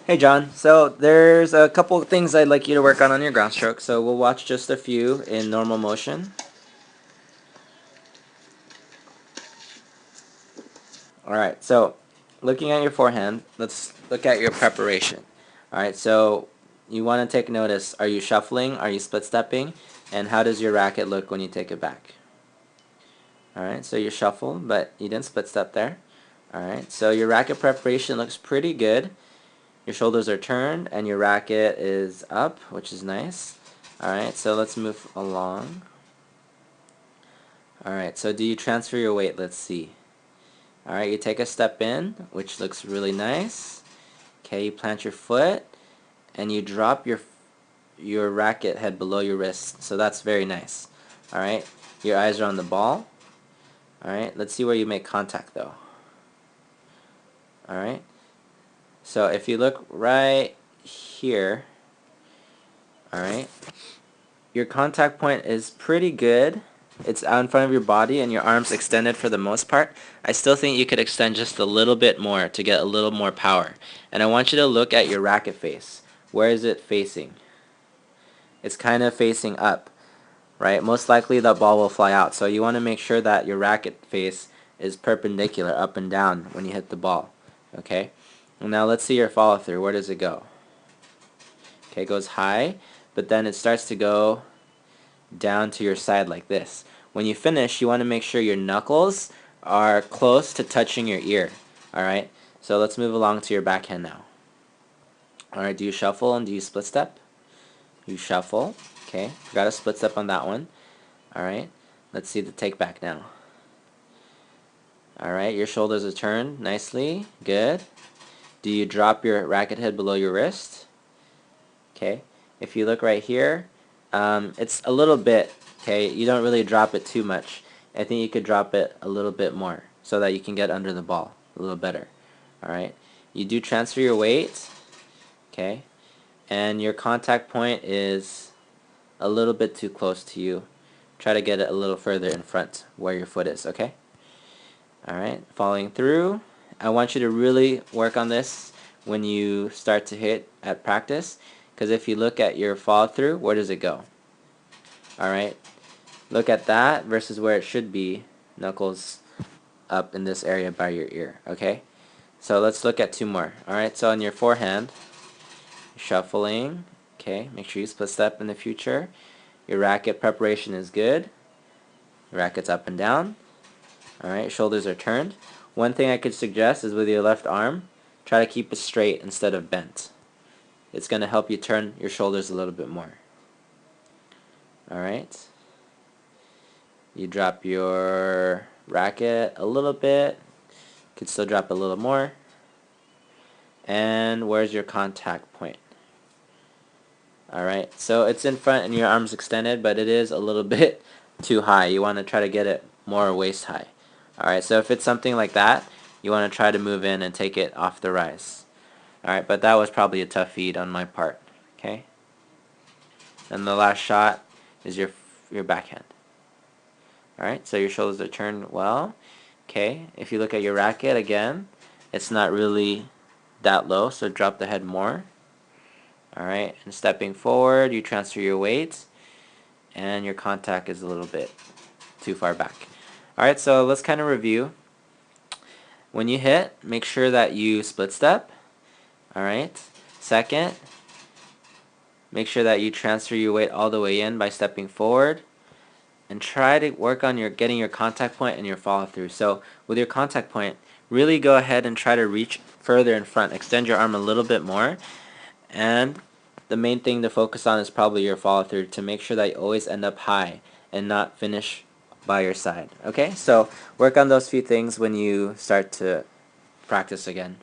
Hey John, so there's a couple of things I'd like you to work on your ground stroke, so we'll watch just a few in normal motion. Alright, so looking at your forehand, let's look at your preparation. Alright, so you want to take notice, are you shuffling, are you split stepping, and how does your racket look when you take it back? Alright, so you shuffle, but you didn't split step there. Alright, so your racket preparation looks pretty good. Your shoulders are turned and your racket is up, which is nice. Alright, so let's move along. Alright, so do you transfer your weight? Let's see. Alright, you take a step in, which looks really nice. Okay, you plant your foot and you drop your racket head below your wrist. So that's very nice. Alright, your eyes are on the ball. Alright, let's see where you make contact though. Alright, so if you look right here, alright, your contact point is pretty good. It's out in front of your body and your arms extended for the most part. I still think you could extend just a little bit more to get a little more power. And I want you to look at your racket face. Where is it facing? It's kind of facing up, right? Most likely the ball will fly out. So you want to make sure that your racket face is perpendicular up and down when you hit the ball. Okay? And now let's see your follow through. Where does it go? Okay, it goes high, but then it starts to go down to your side like this. When you finish, you want to make sure your knuckles are close to touching your ear. Alright, so let's move along to your backhand now. Alright, do you shuffle and do you split step? You shuffle. Okay, forgot a split step on that one. Alright, let's see the take back now. Alright, your shoulders are turned nicely. Good. Do you drop your racket head below your wrist? Okay, if you look right here, it's a little bit, okay, you don't really drop it too much. I think you could drop it a little bit more so that you can get under the ball a little better. Alright, you do transfer your weight, okay, and your contact point is a little bit too close to you. Try to get it a little further in front where your foot is, okay? Alright, following through. I want you to really work on this when you start to hit at practice, because if you look at your follow through, where does it go? Alright, look at that versus where it should be, knuckles up in this area by your ear, okay? So let's look at two more. Alright, so on your forehand, shuffling, okay, make sure you split step in the future. Your racket preparation is good. Your racket's up and down. Alright, shoulders are turned. One thing I could suggest is with your left arm, try to keep it straight instead of bent. It's going to help you turn your shoulders a little bit more. Alright. You drop your racket a little bit. Could still drop a little more. And where's your contact point? Alright, so it's in front and your arm's extended, but it is a little bit too high. You want to try to get it more waist high. Alright, so if it's something like that, you want to try to move in and take it off the rise. Alright, but that was probably a tough feed on my part. Okay? And the last shot is your backhand. Alright, so your shoulders are turned well. Okay, if you look at your racket again, it's not really that low, so drop the head more. Alright, and stepping forward, you transfer your weight, and your contact is a little bit too far back. Alright, so let's kind of review. When you hit, make sure that you split step. Alright, second, make sure that you transfer your weight all the way in by stepping forward. And try to work on getting your contact point and your follow through. So with your contact point, really go ahead and try to reach further in front. Extend your arm a little bit more. And the main thing to focus on is probably your follow through to make sure that you always end up high and not finish by your side. Okay, so work on those few things when you start to practice again.